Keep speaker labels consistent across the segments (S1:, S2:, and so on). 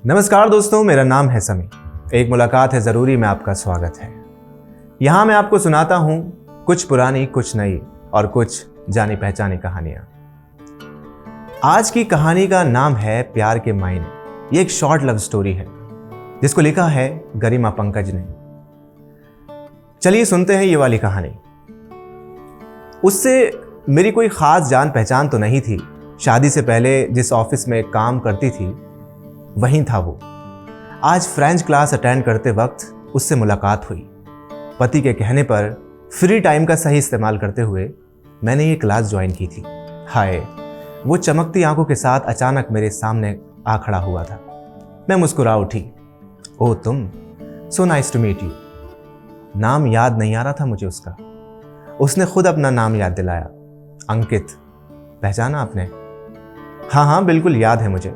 S1: नमस्कार दोस्तों, मेरा नाम है समी। एक मुलाकात है ज़रूरी में आपका स्वागत है। यहाँ मैं आपको सुनाता हूँ कुछ पुरानी, कुछ नई और कुछ जानी पहचानी कहानियाँ। आज की कहानी का नाम है प्यार के मायने। ये एक शॉर्ट लव स्टोरी है जिसको लिखा है गरिमा पंकज ने। चलिए सुनते हैं ये वाली कहानी। उससे मेरी कोई ख़ास जान पहचान तो नहीं थी। शादी से पहले जिस ऑफिस में काम करती थी वहीं था वो। आज फ्रेंच क्लास अटेंड करते वक्त उससे मुलाकात हुई। पति के कहने पर फ्री टाइम का सही इस्तेमाल करते हुए मैंने ये क्लास ज्वाइन की थी। हाय, वो चमकती आंखों के साथ अचानक मेरे सामने आ खड़ा हुआ था। मैं मुस्कुरा उठी। ओह तुम, so nice to meet you. नाम याद नहीं आ रहा था मुझे उसका। उसने खुद अपना नाम याद दिलाया, अंकित। पहचाना आपने? हाँ, बिल्कुल याद है मुझे।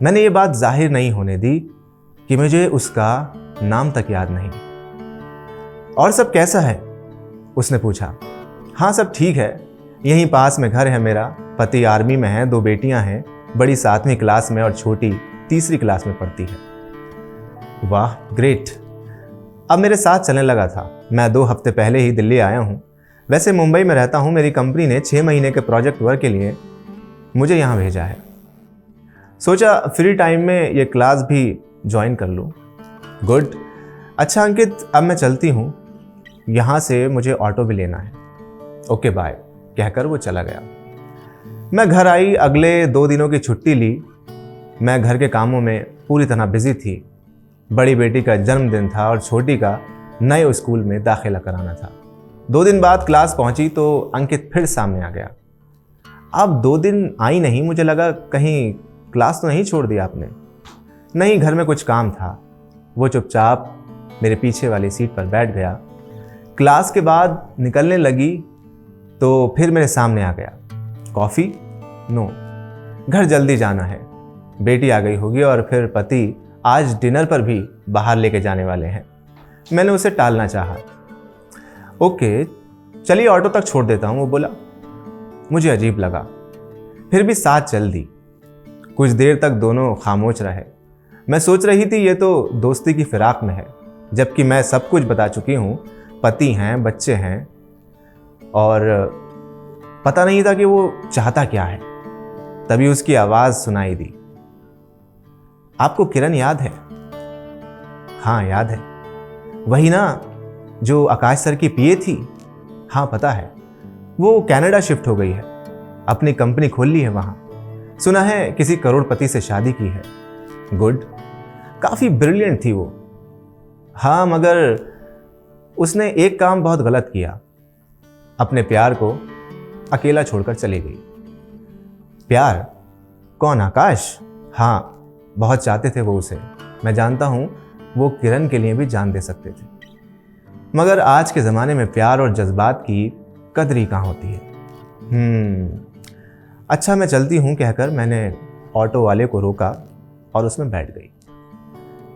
S1: मैंने ये बात जाहिर नहीं होने दी कि मुझे उसका नाम तक याद नहीं। और सब कैसा है? उसने पूछा। हाँ, सब ठीक है। यहीं पास में घर है मेरा। पति आर्मी में है, 2 बेटियां हैं। बड़ी 7वीं क्लास में और छोटी 3री क्लास में पढ़ती है। वाह, ग्रेट। अब मेरे साथ चलने लगा था। मैं 2 हफ्ते पहले ही दिल्ली आया हूँ। वैसे मुंबई में रहता हूँ। मेरी कंपनी ने 6 महीने के प्रोजेक्ट वर्क के लिए मुझे यहाँ भेजा है। सोचा फ्री टाइम में ये क्लास भी ज्वाइन कर लूँ। गुड। अच्छा अंकित, अब मैं चलती हूँ। यहाँ से मुझे ऑटो भी लेना है। ओके बाय, कहकर वो चला गया। मैं घर आई। अगले 2 दिनों की छुट्टी ली। मैं घर के कामों में पूरी तरह बिजी थी। बड़ी बेटी का जन्मदिन था और छोटी का नए स्कूल में दाखिला कराना था। 2 दिन बाद क्लास पहुंची तो अंकित फिर सामने आ गया। अब 2 दिन आई नहीं। मुझे लगा कहीं क्लास तो नहीं छोड़ दिया आपने। नहीं, घर में कुछ काम था। वो चुपचाप मेरे पीछे वाली सीट पर बैठ गया। क्लास के बाद निकलने लगी तो फिर मेरे सामने आ गया। कॉफ़ी? नो, घर जल्दी जाना है। बेटी आ गई होगी और फिर पति आज डिनर पर भी बाहर लेके जाने वाले हैं। मैंने उसे टालना चाहा। ओके, चलिए ऑटो तक छोड़ देता हूँ, वो बोला। मुझे अजीब लगा, फिर भी साथ चल दी। कुछ देर तक दोनों खामोश रहे। मैं सोच रही थी ये तो दोस्ती की फिराक में है, जबकि मैं सब कुछ बता चुकी हूँ। पति हैं, बच्चे हैं, और पता नहीं था कि वो चाहता क्या है। तभी उसकी आवाज़ सुनाई दी। आपको किरण याद है? हाँ याद है। वही ना जो आकाश सर की पीए थी? हाँ पता है। वो कनाडा शिफ्ट हो गई है, अपनी कंपनी खोल ली है वहाँ। सुना है किसी करोड़पति से शादी की है। गुड। काफ़ी ब्रिलियंट थी वो। हाँ, मगर उसने एक काम बहुत गलत किया। अपने प्यार को अकेला छोड़कर चली गई। प्यार? कौन, आकाश? हाँ, बहुत चाहते थे वो उसे। मैं जानता हूँ वो किरण के लिए भी जान दे सकते थे। मगर आज के ज़माने में प्यार और जज्बात की कदर ही कहाँ होती है। अच्छा मैं चलती हूँ, कहकर मैंने ऑटो वाले को रोका और उसमें बैठ गई।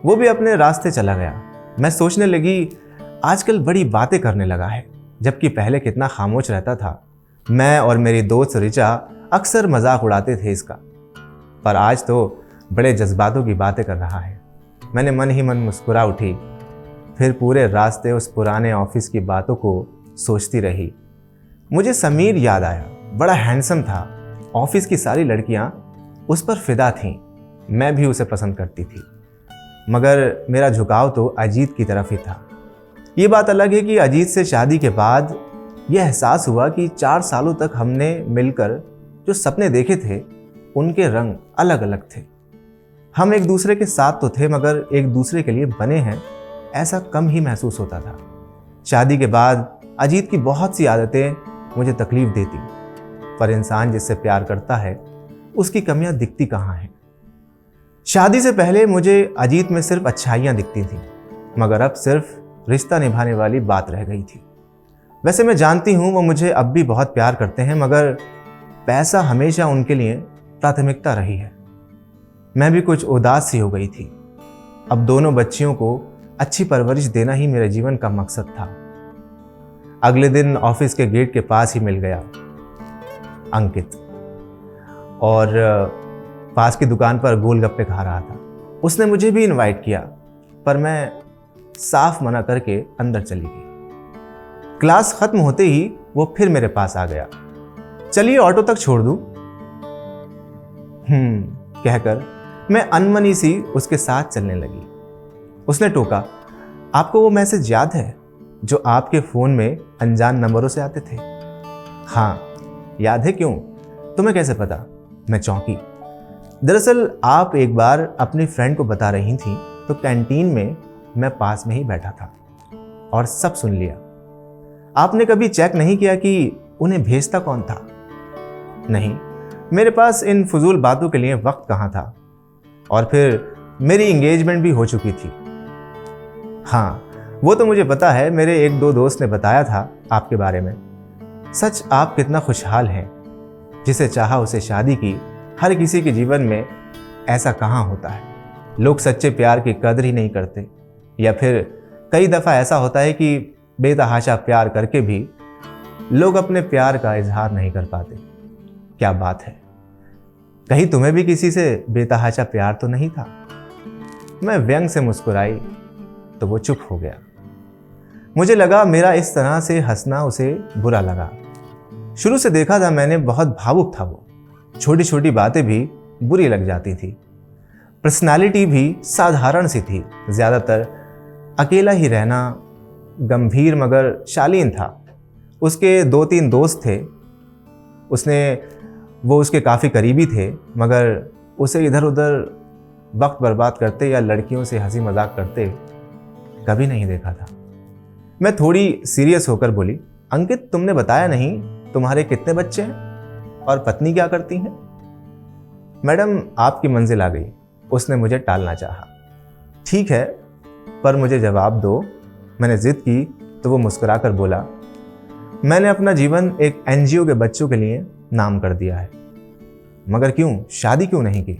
S1: वो भी अपने रास्ते चला गया। मैं सोचने लगी आजकल बड़ी बातें करने लगा है, जबकि पहले कितना खामोश रहता था। मैं और मेरी दोस्त ऋचा अक्सर मजाक उड़ाते थे इसका, पर आज तो बड़े जज्बातों की बातें कर रहा है। मैंने मन ही मन मुस्कुरा उठी। फिर पूरे रास्ते उस पुराने ऑफिस की बातों को सोचती रही। मुझे समीर याद आया। बड़ा हैंडसम था। ऑफिस की सारी लड़कियां उस पर फिदा थीं। मैं भी उसे पसंद करती थी, मगर मेरा झुकाव तो अजीत की तरफ ही था। ये बात अलग है कि अजीत से शादी के बाद यह एहसास हुआ कि 4 सालों तक हमने मिलकर जो सपने देखे थे उनके रंग अलग अलग थे। हम एक दूसरे के साथ तो थे, मगर एक दूसरे के लिए बने हैं ऐसा कम ही महसूस होता था। शादी के बाद अजीत की बहुत सी आदतें मुझे तकलीफ देती, पर इंसान जिससे प्यार करता है उसकी कमियां दिखती कहाँ हैं। शादी से पहले मुझे अजीत में सिर्फ अच्छाइयाँ दिखती थीं, मगर अब सिर्फ रिश्ता निभाने वाली बात रह गई थी। वैसे मैं जानती हूँ वो मुझे अब भी बहुत प्यार करते हैं, मगर पैसा हमेशा उनके लिए प्राथमिकता रही है। मैं भी कुछ उदास सी हो गई थी। अब दोनों बच्चियों को अच्छी परवरिश देना ही मेरे जीवन का मकसद था। अगले दिन ऑफिस के गेट के पास ही मिल गया अंकित, और पास की दुकान पर गोलगप्पे खा रहा था। उसने मुझे भी इनवाइट किया, पर मैं साफ मना करके अंदर चली गई। क्लास खत्म होते ही वो फिर मेरे पास आ गया। चलिए ऑटो तक छोड़ दूं? कहकर मैं अनमनी सी उसके साथ चलने लगी। उसने टोका, आपको वो मैसेज याद है जो आपके फोन में अनजान नंबरों से आते थे? हाँ याद है, क्यों, तुम्हें कैसे पता? मैं चौंकी। दरअसल आप एक बार अपनी फ्रेंड को बता रही थी तो कैंटीन में मैं पास में ही बैठा था और सब सुन लिया। आपने कभी चेक नहीं किया कि उन्हें भेजता कौन था? नहीं, मेरे पास इन फजूल बातों के लिए वक्त कहाँ था, और फिर मेरी एंगेजमेंट भी हो चुकी थी। हाँ वो तो मुझे पता है, मेरे एक दो दोस्त ने बताया था आपके बारे में। सच आप कितना खुशहाल हैं, जिसे चाहा उसे शादी की। हर किसी के जीवन में ऐसा कहाँ होता है। लोग सच्चे प्यार की कदर ही नहीं करते, या फिर कई दफ़ा ऐसा होता है कि बेतहाशा प्यार करके भी लोग अपने प्यार का इजहार नहीं कर पाते। क्या बात है, कहीं तुम्हें भी किसी से बेतहाशा प्यार तो नहीं था? मैं व्यंग से मुस्कुराई तो वो चुप हो गया। मुझे लगा मेरा इस तरह से हंसना उसे बुरा लगा। शुरू से देखा था मैंने, बहुत भावुक था वो। छोटी छोटी बातें भी बुरी लग जाती थी। पर्सनालिटी भी साधारण सी थी, ज़्यादातर अकेला ही रहना, गंभीर मगर शालीन था। उसके 2-3 दोस्त थे, वो उसके काफ़ी करीबी थे, मगर उसे इधर उधर वक्त बर्बाद करते या लड़कियों से हंसी मजाक करते कभी नहीं देखा था। मैं थोड़ी सीरियस होकर बोली, अंकित तुमने बताया नहीं तुम्हारे कितने बच्चे हैं और पत्नी क्या करती हैं? मैडम आपकी मंजिल आ गई, उसने मुझे टालना चाहा। ठीक है पर मुझे जवाब दो। मैंने जिद की तो वो मुस्कुराकर बोला, मैंने अपना जीवन एक एनजीओ के बच्चों के लिए नाम कर दिया है। मगर क्यों, शादी क्यों नहीं की?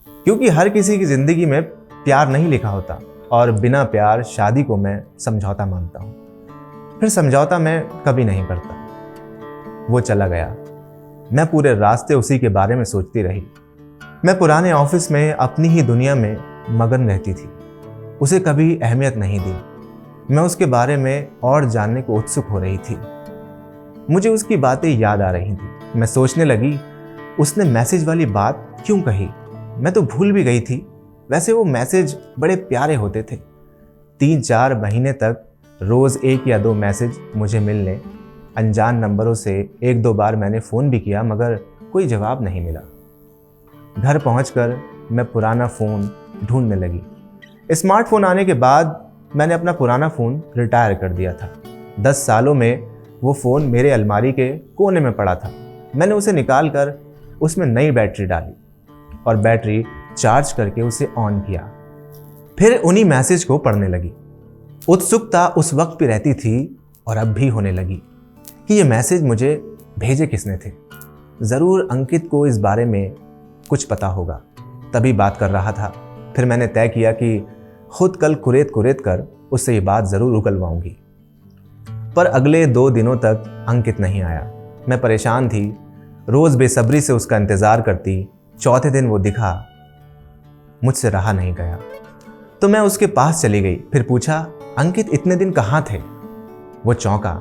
S1: क्योंकि हर किसी की जिंदगी में प्यार नहीं लिखा होता, और बिना प्यार शादी को मैं समझौता मानता हूं। फिर समझौता मैं कभी नहीं करता। वो चला गया। मैं पूरे रास्ते उसी के बारे में सोचती रही। मैं पुराने ऑफिस में अपनी ही दुनिया में मगन रहती थी, उसे कभी अहमियत नहीं दी। मैं उसके बारे में और जानने को उत्सुक हो रही थी। मुझे उसकी बातें याद आ रही थी। मैं सोचने लगी, उसने मैसेज वाली बात क्यों कही? मैं तो भूल भी गई थी। वैसे वो मैसेज बड़े प्यारे होते थे। 3-4 महीने तक रोज़ 1 या 2 मैसेज मुझे मिलने। अनजान नंबरों से 1-2 बार मैंने फ़ोन भी किया, मगर कोई जवाब नहीं मिला। घर पहुंचकर मैं पुराना फ़ोन ढूंढने लगी। स्मार्टफोन आने के बाद मैंने अपना पुराना फ़ोन रिटायर कर दिया था। 10 सालों में वो फ़ोन मेरे अलमारी के कोने में पड़ा था। मैंने उसे निकाल कर उसमें नई बैटरी डाली और बैटरी चार्ज करके उसे ऑन किया। फिर उन्हीं मैसेज को पढ़ने लगी। उत्सुकता उस वक्त भी रहती थी और अब भी होने लगी कि ये मैसेज मुझे भेजे किसने थे। ज़रूर अंकित को इस बारे में कुछ पता होगा, तभी बात कर रहा था। फिर मैंने तय किया कि खुद कल कुरेद कर उससे ये बात ज़रूर उगलवाऊंगी। पर अगले 2 दिनों तक अंकित नहीं आया। मैं परेशान थी, रोज़ बेसब्री से उसका इंतज़ार करती। चौथे दिन वो दिखा, मुझसे रहा नहीं गया तो मैं उसके पास चली गई। फिर पूछा, अंकित इतने दिन कहाँ थे? वो चौंका,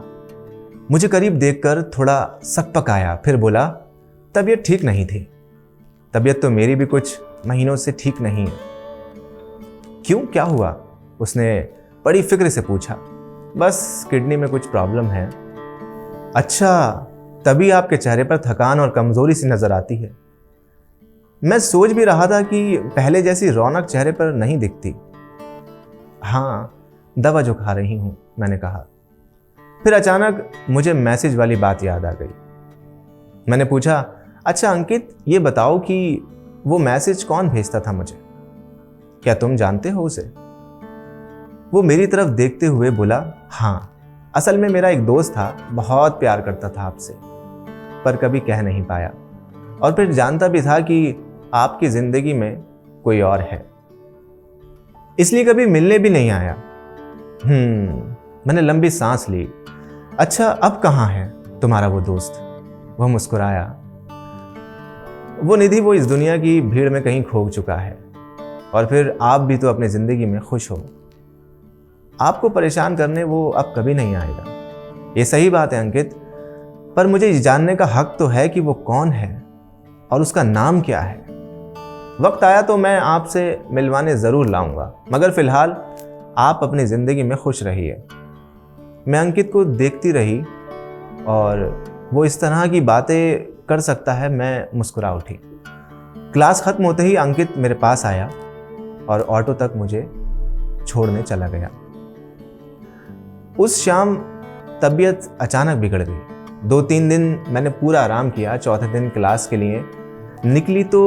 S1: मुझे करीब देखकर थोड़ा सकपक आया। फिर बोला, तबीयत ठीक नहीं थी। तबीयत तो मेरी भी कुछ महीनों से ठीक नहीं है। क्यों, क्या हुआ? उसने बड़ी फिक्र से पूछा। बस किडनी में कुछ प्रॉब्लम है। अच्छा, तभी आपके चेहरे पर थकान और कमजोरी सी नजर आती है। मैं सोच भी रहा था कि पहले जैसी रौनक चेहरे पर नहीं दिखती। हाँ, दवा जो खा रही हूं, मैंने कहा। फिर अचानक मुझे मैसेज वाली बात याद आ गई। मैंने पूछा, अच्छा अंकित, ये बताओ कि वो मैसेज कौन भेजता था मुझे? क्या तुम जानते हो उसे? वो मेरी तरफ देखते हुए बोला, हाँ, असल में मेरा एक दोस्त था, बहुत प्यार करता था आपसे, पर कभी कह नहीं पाया। और फिर जानता भी था कि आपकी जिंदगी में कोई और है, इसलिए कभी मिलने भी नहीं आया। मैंने लंबी सांस ली। अच्छा, अब कहाँ है तुम्हारा वो दोस्त? वह मुस्कुराया। वो निधि, वो इस दुनिया की भीड़ में कहीं खो चुका है। और फिर आप भी तो अपनी ज़िंदगी में खुश हो। आपको परेशान करने वो अब कभी नहीं आएगा। ये सही बात है अंकित, पर मुझे ये जानने का हक तो है कि वो कौन है और उसका नाम क्या है। वक्त आया तो मैं आपसे मिलवाने ज़रूर लाऊंगा, मगर फ़िलहाल आप अपनी ज़िंदगी में खुश रहिए। मैं अंकित को देखती रही और वो इस तरह की बातें कर सकता है, मैं मुस्कुरा उठी। क्लास ख़त्म होते ही अंकित मेरे पास आया और ऑटो तक मुझे छोड़ने चला गया। उस शाम तबीयत अचानक बिगड़ गई। 2-3 दिन मैंने पूरा आराम किया। चौथे दिन क्लास के लिए निकली तो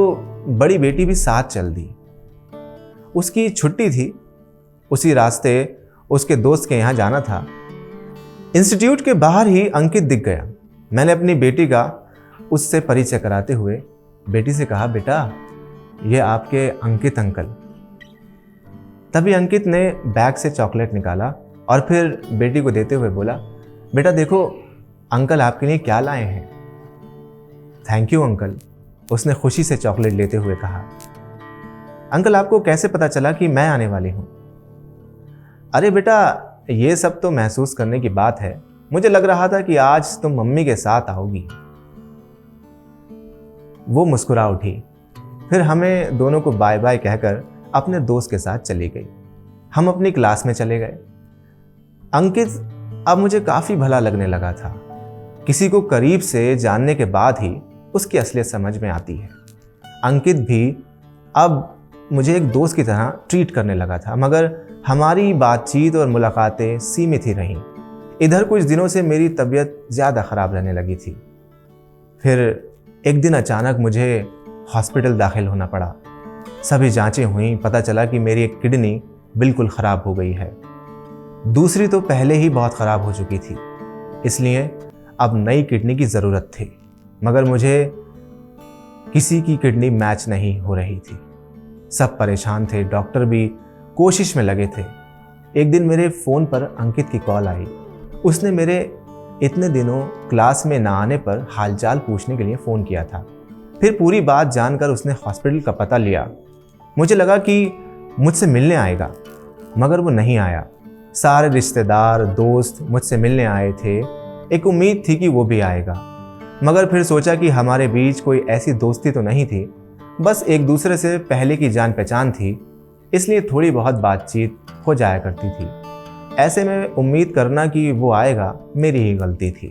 S1: बड़ी बेटी भी साथ चल दी। उसकी छुट्टी थी, उसी रास्ते उसके दोस्त के यहाँ जाना था। इंस्टीट्यूट के बाहर ही अंकित दिख गया। मैंने अपनी बेटी का उससे परिचय कराते हुए बेटी से कहा, बेटा ये आपके अंकित अंकल। तभी अंकित ने बैग से चॉकलेट निकाला और फिर बेटी को देते हुए बोला, बेटा देखो अंकल आपके लिए क्या लाए हैं। थैंक यू अंकल, उसने खुशी से चॉकलेट लेते हुए कहा। अंकल आपको कैसे पता चला कि मैं आने वाली हूं? अरे बेटा ये सब तो महसूस करने की बात है। मुझे लग रहा था कि आज तुम मम्मी के साथ आओगी। वो मुस्कुरा उठी, फिर हमें दोनों को बाय बाय कहकर अपने दोस्त के साथ चली गई। हम अपनी क्लास में चले गए। अंकित अब मुझे काफ़ी भला लगने लगा था। किसी को करीब से जानने के बाद ही उसकी असलियत समझ में आती है। अंकित भी अब मुझे एक दोस्त की तरह ट्रीट करने लगा था, मगर हमारी बातचीत और मुलाकातें सीमित ही रहीं। इधर कुछ दिनों से मेरी तबीयत ज़्यादा ख़राब रहने लगी थी। फिर एक दिन अचानक मुझे हॉस्पिटल दाखिल होना पड़ा। सभी जांचें हुईं, पता चला कि मेरी एक किडनी बिल्कुल ख़राब हो गई है। दूसरी तो पहले ही बहुत ख़राब हो चुकी थी, इसलिए अब नई किडनी की ज़रूरत थी, मगर मुझे किसी की किडनी मैच नहीं हो रही थी। सब परेशान थे, डॉक्टर भी कोशिश में लगे थे। एक दिन मेरे फ़ोन पर अंकित की कॉल आई। उसने मेरे इतने दिनों क्लास में ना आने पर हालचाल पूछने के लिए फ़ोन किया था। फिर पूरी बात जानकर उसने हॉस्पिटल का पता लिया। मुझे लगा कि मुझसे मिलने आएगा, मगर वो नहीं आया। सारे रिश्तेदार दोस्त मुझसे मिलने आए थे। एक उम्मीद थी कि वो भी आएगा, मगर फिर सोचा कि हमारे बीच कोई ऐसी दोस्ती तो नहीं थी, बस एक दूसरे से पहले की जान पहचान थी, इसलिए थोड़ी बहुत बातचीत हो जाया करती थी। ऐसे में उम्मीद करना कि वो आएगा मेरी ही गलती थी।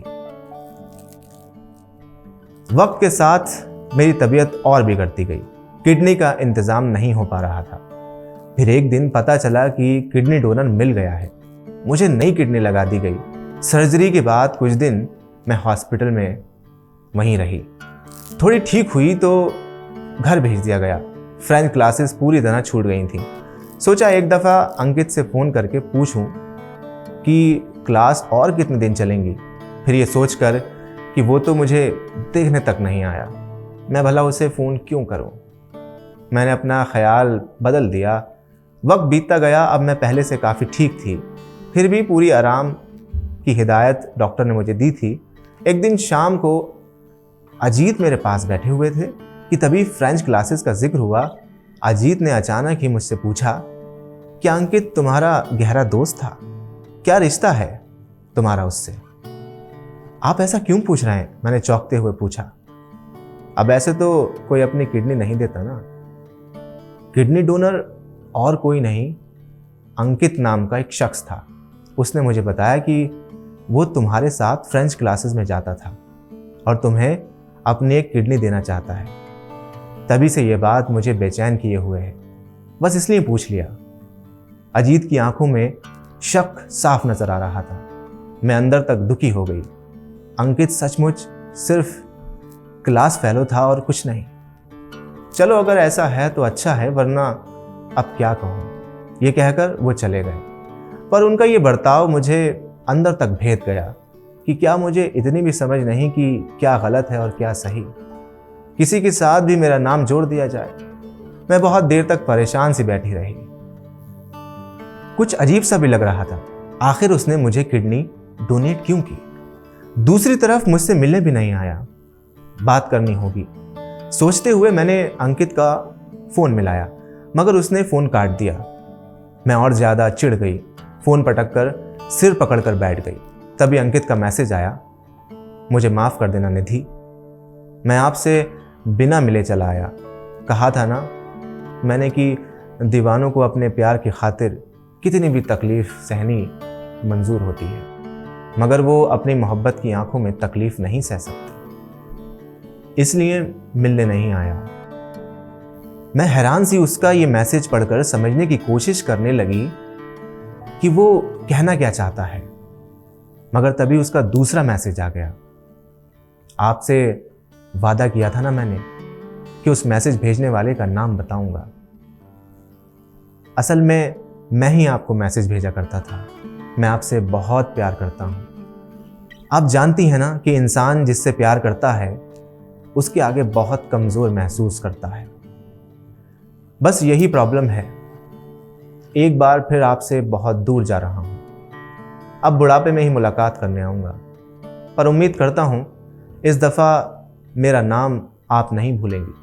S1: वक्त के साथ मेरी तबीयत और बिगड़ती गई। किडनी का इंतज़ाम नहीं हो पा रहा था। फिर एक दिन पता चला कि किडनी डोनर मिल गया है। मुझे नई किडनी लगा दी गई। सर्जरी के बाद कुछ दिन मैं हॉस्पिटल में वहीं रही। थोड़ी ठीक हुई तो घर भेज दिया गया। फ्रेंच क्लासेस पूरी तरह छूट गई थी। सोचा एक दफ़ा अंकित से फ़ोन करके पूछूं कि क्लास और कितने दिन चलेंगी। फिर ये सोचकर कि वो तो मुझे देखने तक नहीं आया, मैं भला उसे फ़ोन क्यों करूं। मैंने अपना ख्याल बदल दिया। वक्त बीतता गया। अब मैं पहले से काफ़ी ठीक थी, फिर भी पूरी आराम की हिदायत डॉक्टर ने मुझे दी थी। एक दिन शाम को अजीत मेरे पास बैठे हुए थे कि तभी फ्रेंच क्लासेस का जिक्र हुआ। अजीत ने अचानक ही मुझसे पूछा, क्या अंकित तुम्हारा गहरा दोस्त था? क्या रिश्ता है तुम्हारा उससे? आप ऐसा क्यों पूछ रहे हैं? मैंने चौंकते हुए पूछा। अब ऐसे तो कोई अपनी किडनी नहीं देता ना। किडनी डोनर और कोई नहीं, अंकित नाम का एक शख्स था। उसने मुझे बताया कि वो तुम्हारे साथ फ्रेंच क्लासेस में जाता था और तुम्हें अपनी एक किडनी देना चाहता है। तभी से ये बात मुझे बेचैन किए हुए है, बस इसलिए पूछ लिया। अजीत की आंखों में शक साफ नजर आ रहा था। मैं अंदर तक दुखी हो गई। अंकित सचमुच सिर्फ क्लास फेलो था और कुछ नहीं। चलो अगर ऐसा है तो अच्छा है, वरना अब क्या कहूँ। ये कहकर वो चले गए, पर उनका ये बर्ताव मुझे अंदर तक भेद गया कि क्या मुझे इतनी भी समझ नहीं कि क्या गलत है और क्या सही। किसी के साथ भी मेरा नाम जोड़ दिया जाए। मैं बहुत देर तक परेशान सी बैठी रही। कुछ अजीब सा भी लग रहा था। आखिर उसने मुझे किडनी डोनेट क्यों की? दूसरी तरफ मुझसे मिलने भी नहीं आया। बात करनी होगी। सोचते हुए मैंने अंकित का फ़ोन मिलाया। मगर उसने फ़ोन काट दिया। मैं और ज़्यादा चिढ़ गई, फ़ोन पटक कर सिर पकड़कर बैठ गई। तभी अंकित का मैसेज आया, मुझे माफ़ कर देना निधि, मैं आपसे बिना मिले चला आया। कहा था ना मैंने कि दीवानों को अपने प्यार की खातिर कितनी भी तकलीफ़ सहनी मंजूर होती है, मगर वो अपनी मोहब्बत की आंखों में तकलीफ़ नहीं सह सकते, इसलिए मिलने नहीं आया। मैं हैरान सी उसका ये मैसेज पढ़कर समझने की कोशिश करने लगी कि वो कहना क्या चाहता है, मगर तभी उसका दूसरा मैसेज आ गया। आपसे वादा किया था ना मैंने कि उस मैसेज भेजने वाले का नाम बताऊंगा। असल में मैं ही आपको मैसेज भेजा करता था। मैं आपसे बहुत प्यार करता हूं। आप जानती हैं ना कि इंसान जिससे प्यार करता है उसके आगे बहुत कमज़ोर महसूस करता है। बस यही प्रॉब्लम है। एक बार फिर आपसे बहुत दूर जा रहा हूं। अब बुढ़ापे में ही मुलाकात करने आऊँगा, पर उम्मीद करता हूँ इस दफ़ा मेरा नाम आप नहीं भूलेंगी।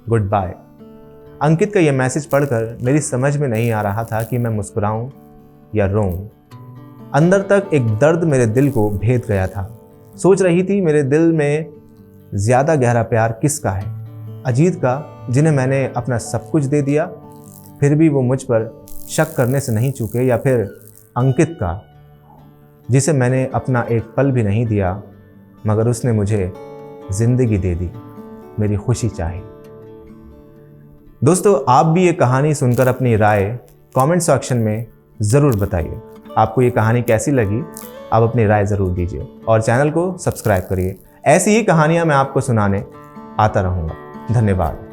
S1: Good bye. अंकित का यह मैसेज पढ़कर मेरी समझ में नहीं आ रहा था कि मैं मुस्कुराऊं या रोऊं। अंदर तक एक दर्द मेरे दिल को भेद गया था। सोच रही थी मेरे दिल में ज़्यादा गहरा प्यार किसका है, अजीत का जिन्हें मैंने अपना सब कुछ दे दिया फिर भी वो मुझ पर शक करने से नहीं चूके, या फिर अंकित का जिसे मैंने अपना एक पल भी नहीं दिया मगर उसने मुझे ज़िंदगी दे दी, मेरी खुशी चाही। दोस्तों, आप भी ये कहानी सुनकर अपनी राय कमेंट सेक्शन में ज़रूर बताइए। आपको ये कहानी कैसी लगी, आप अपनी राय ज़रूर दीजिए और चैनल को सब्सक्राइब करिए। ऐसी ही कहानियाँ मैं आपको सुनाने आता रहूँगा। धन्यवाद।